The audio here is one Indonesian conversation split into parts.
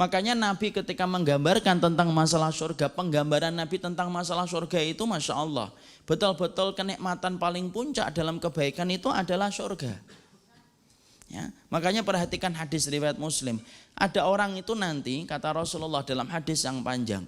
Makanya Nabi ketika menggambarkan tentang masalah surga, penggambaran Nabi tentang masalah surga itu Masya Allah, betul-betul kenikmatan paling puncak dalam kebaikan itu adalah surga. Ya, makanya perhatikan hadis riwayat Muslim. Ada orang itu nanti, kata Rasulullah dalam hadis yang panjang,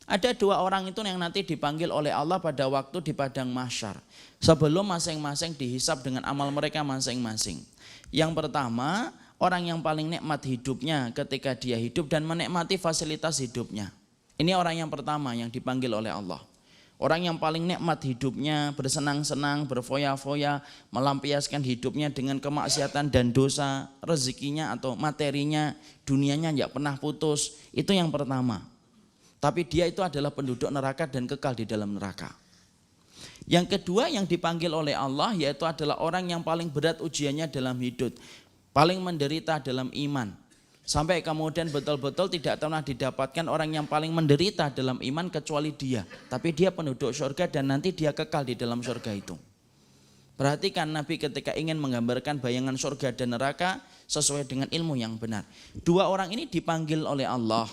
ada dua orang itu yang nanti dipanggil oleh Allah pada waktu di padang mahsyar, sebelum masing-masing dihisab dengan amal mereka masing-masing. Yang pertama, orang yang paling nikmat hidupnya ketika dia hidup dan menikmati fasilitas hidupnya. Ini orang yang pertama yang dipanggil oleh Allah. Orang yang paling nikmat hidupnya, bersenang-senang, berfoya-foya, melampiaskan hidupnya dengan kemaksiatan dan dosa, rezekinya atau materinya, dunianya tidak pernah putus. Itu yang pertama. Tapi dia itu adalah penduduk neraka dan kekal di dalam neraka. Yang kedua yang dipanggil oleh Allah yaitu adalah orang yang paling berat ujiannya dalam hidup, paling menderita dalam iman. Sampai kemudian betul-betul tidak pernah didapatkan orang yang paling menderita dalam iman kecuali dia. Tapi dia penduduk surga dan nanti dia kekal di dalam surga itu. Perhatikan Nabi ketika ingin menggambarkan bayangan surga dan neraka sesuai dengan ilmu yang benar. Dua orang ini dipanggil oleh Allah,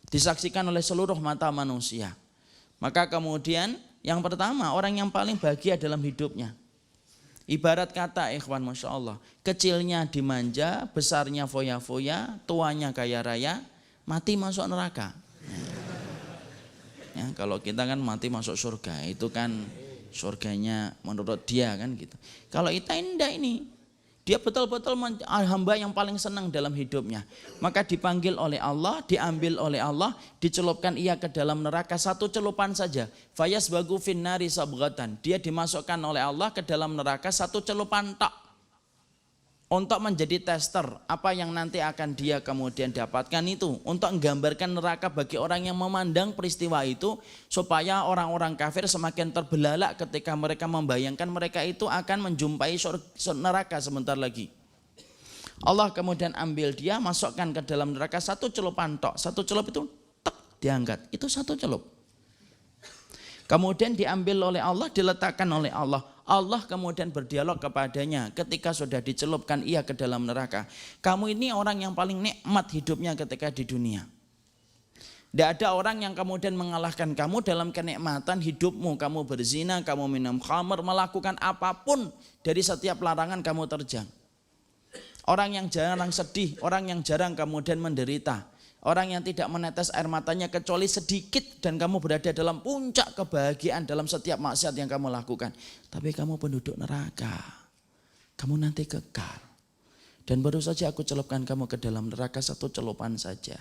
disaksikan oleh seluruh mata manusia. Maka kemudian yang pertama orang yang paling bahagia dalam hidupnya. Ibarat kata ikhwan Masya Allah, kecilnya dimanja, besarnya foya-foya, tuanya kaya raya, mati masuk neraka. Ya, kalau kita kan mati masuk surga, itu kan surganya menurut dia kan gitu. Kalau kita indah ini, dia betul-betul hamba yang paling senang dalam hidupnya. Maka dipanggil oleh Allah, diambil oleh Allah, dicelupkan ia ke dalam neraka satu celupan saja. Fayasbagu finnari sabghatan. Dia dimasukkan oleh Allah ke dalam neraka satu celupan tak. Untuk menjadi tester apa yang nanti akan dia kemudian dapatkan itu. Untuk menggambarkan neraka bagi orang yang memandang peristiwa itu. Supaya orang-orang kafir semakin terbelalak ketika mereka membayangkan mereka itu akan menjumpai neraka sebentar lagi. Allah kemudian ambil dia, masukkan ke dalam neraka satu celupan tok. Satu celup itu tek diangkat. Itu satu celup. Kemudian diambil oleh Allah, diletakkan oleh Allah. Allah kemudian berdialog kepadanya ketika sudah dicelupkan ia ke dalam neraka. Kamu ini orang yang paling nikmat hidupnya ketika di dunia. Tidak ada orang yang kemudian mengalahkan kamu dalam kenikmatan hidupmu. Kamu berzina, kamu minum khamr, melakukan apapun dari setiap larangan kamu terjang. Orang yang jarang sedih, orang yang jarang kemudian menderita. Orang yang tidak menetes air matanya kecuali sedikit dan kamu berada dalam puncak kebahagiaan dalam setiap maksiat yang kamu lakukan. Tapi kamu penduduk neraka, kamu nanti kekal. Dan baru saja aku celupkan kamu ke dalam neraka satu celupan saja.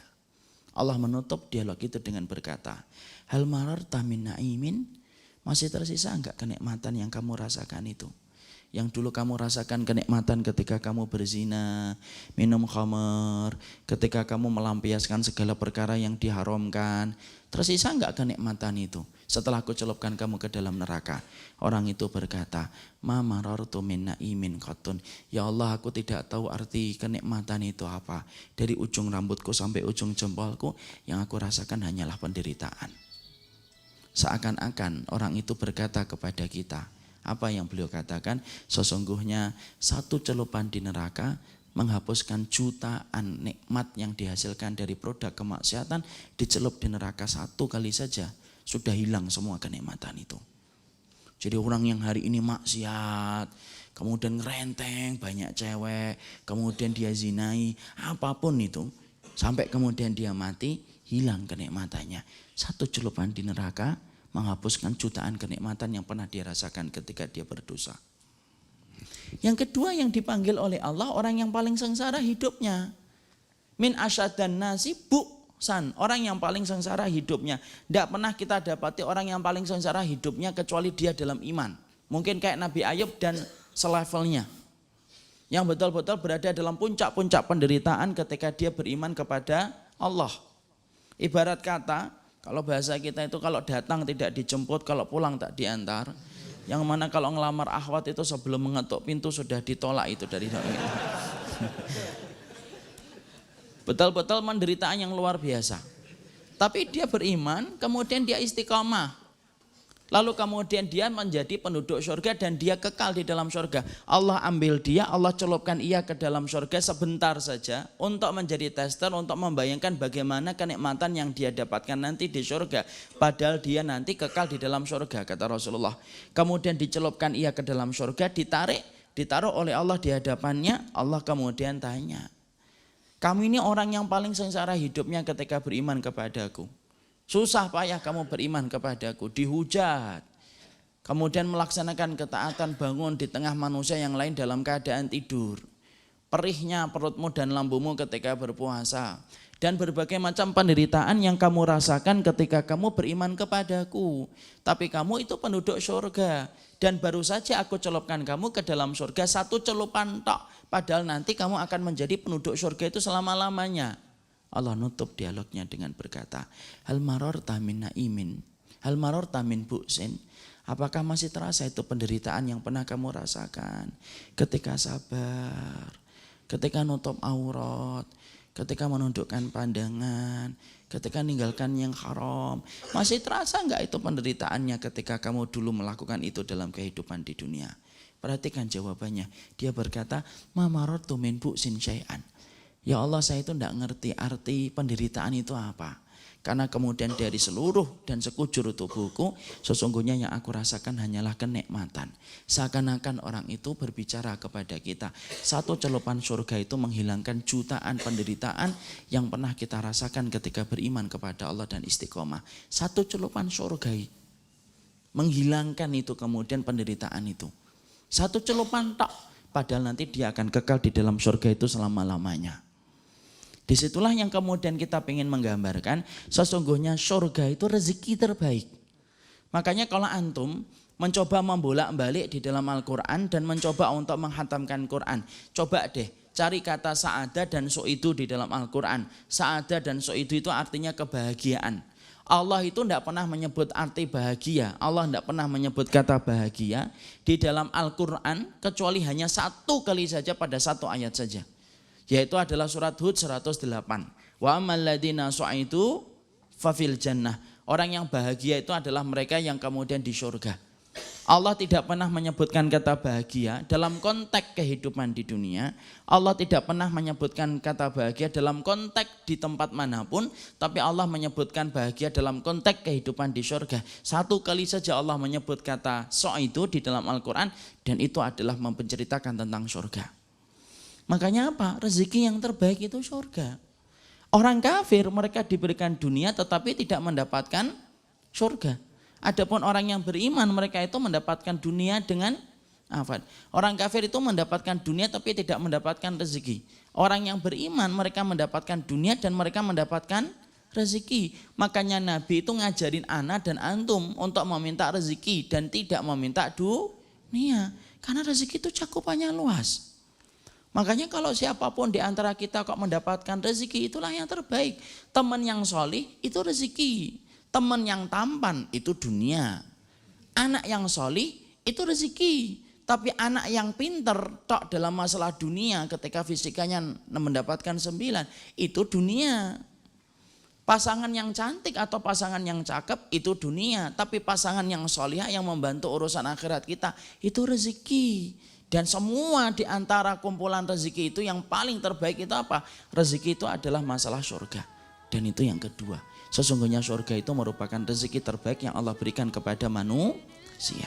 Allah menutup dialog itu dengan berkata, hal mararta min na'imin, masih tersisa enggak kenikmatan yang kamu rasakan itu? Yang dulu kamu rasakan kenikmatan ketika kamu berzina, minum khamar, ketika kamu melampiaskan segala perkara yang diharamkan. Tersisa enggak kenikmatan itu setelah aku celupkan kamu ke dalam neraka? Orang itu berkata, ma marartu min na'imin qatun. Ya Allah, aku tidak tahu arti kenikmatan itu apa. Dari ujung rambutku sampai ujung jempolku, yang aku rasakan hanyalah penderitaan. Seakan-akan orang itu berkata kepada kita, apa yang beliau katakan? Sesungguhnya satu celupan di neraka menghapuskan jutaan nikmat yang dihasilkan dari produk kemaksiatan. Dicelup di neraka satu kali saja sudah hilang semua kenikmatan itu. Jadi orang yang hari ini maksiat, kemudian ngerenteng, banyak cewek, kemudian dia zinai, apapun itu, sampai kemudian dia mati, hilang kenikmatannya. Satu celupan di neraka menghapuskan jutaan kenikmatan yang pernah dia rasakan ketika dia berdosa. Yang kedua yang dipanggil oleh Allah, orang yang paling sengsara hidupnya. Min asyadan nasi bu'san, orang yang paling sengsara hidupnya. Tidak pernah kita dapati orang yang paling sengsara hidupnya kecuali dia dalam iman. Mungkin kayak Nabi Ayub dan selevelnya. Yang betul-betul berada dalam puncak-puncak penderitaan ketika dia beriman kepada Allah. Ibarat kata, kalau bahasa kita itu kalau datang tidak dijemput, kalau pulang tak diantar. Yang mana kalau ngelamar akhwat itu sebelum mengetuk pintu sudah ditolak itu dari kita. Betul-betul penderitaan yang luar biasa. Tapi dia beriman, kemudian dia istiqomah. Lalu kemudian dia menjadi penduduk surga dan dia kekal di dalam surga. Allah ambil dia, Allah celupkan ia ke dalam surga sebentar saja untuk menjadi tester, untuk membayangkan bagaimana kenikmatan yang dia dapatkan nanti di surga. Padahal dia nanti kekal di dalam surga, kata Rasulullah. Kemudian dicelupkan ia ke dalam surga, ditaruh oleh Allah di hadapannya. Allah kemudian tanya, kamu ini orang yang paling sengsara hidupnya ketika beriman kepadaku. Susah payah kamu beriman kepadaku, dihujat. Kemudian melaksanakan ketaatan, bangun di tengah manusia yang lain dalam keadaan tidur. Perihnya perutmu dan lambungmu ketika berpuasa. Dan berbagai macam penderitaan yang kamu rasakan ketika kamu beriman kepadaku. Tapi kamu itu penduduk surga. Dan baru saja aku celupkan kamu ke dalam surga, satu celupan tok. Padahal nanti kamu akan menjadi penduduk surga itu selama-lamanya. Allah nutup dialognya dengan berkata, hal marorta min naimin, hal marorta min bu'sin. Apakah masih terasa itu penderitaan yang pernah kamu rasakan ketika sabar, ketika nutup aurat, ketika menundukkan pandangan, ketika meninggalkan yang haram. Masih terasa enggak itu penderitaannya ketika kamu dulu melakukan itu dalam kehidupan di dunia? Perhatikan jawabannya. Dia berkata, ma marortu min bu'sin syai'an. Ya Allah, saya itu tidak ngerti arti penderitaan itu apa. Karena kemudian dari seluruh dan sekujur tubuhku, sesungguhnya yang aku rasakan hanyalah kenikmatan. Seakan-akan orang itu berbicara kepada kita, satu celupan surga itu menghilangkan jutaan penderitaan yang pernah kita rasakan ketika beriman kepada Allah dan istiqomah. Satu celupan surga menghilangkan itu kemudian penderitaan itu. Satu celupan tak, padahal nanti dia akan kekal di dalam surga itu selama-lamanya. Disitulah yang kemudian kita ingin menggambarkan, sesungguhnya surga itu rezeki terbaik. Makanya kalau antum mencoba membolak-balik di dalam Al-Quran dan mencoba untuk menghatamkan Quran, coba deh cari kata sa'adah dan su'idu di dalam Al-Quran. Sa'adah dan su'idu itu artinya kebahagiaan. Allah itu tidak pernah menyebut arti bahagia, Allah tidak pernah menyebut kata bahagia di dalam Al-Quran kecuali hanya satu kali saja pada satu ayat saja. Yaitu adalah surat Hud 108. Wa ammal ladzina su'idu fafil jannah. Orang yang bahagia itu adalah mereka yang kemudian di surga. Allah tidak pernah menyebutkan kata bahagia dalam konteks kehidupan di dunia. Allah tidak pernah menyebutkan kata bahagia dalam konteks di tempat manapun. Tapi Allah menyebutkan bahagia dalam konteks kehidupan di surga. Satu kali saja Allah menyebut kata su'idu di dalam Al-Quran. Dan itu adalah menceritakan tentang surga. Makanya apa? Rezeki yang terbaik itu surga. Orang kafir mereka diberikan dunia tetapi tidak mendapatkan surga. Adapun orang yang beriman mereka itu mendapatkan dunia dengan apa? Orang kafir itu mendapatkan dunia tapi tidak mendapatkan rezeki. Orang yang beriman mereka mendapatkan dunia dan mereka mendapatkan rezeki. Makanya Nabi itu ngajarin ana dan antum untuk meminta rezeki dan tidak meminta dunia. Karena rezeki itu cakupannya luas. Makanya kalau siapapun di antara kita kok mendapatkan rezeki, itulah yang terbaik. Teman yang solih itu rezeki. Teman yang tampan itu dunia. Anak yang solih itu rezeki. Tapi anak yang pinter tok dalam masalah dunia ketika fisikanya mendapatkan 9, itu dunia. Pasangan yang cantik atau pasangan yang cakep itu dunia. Tapi pasangan yang solih yang membantu urusan akhirat kita itu rezeki. Dan semua di antara kumpulan rezeki itu yang paling terbaik itu apa? Rezeki itu adalah masalah surga. Dan itu yang kedua. Sesungguhnya surga itu merupakan rezeki terbaik yang Allah berikan kepada manusia.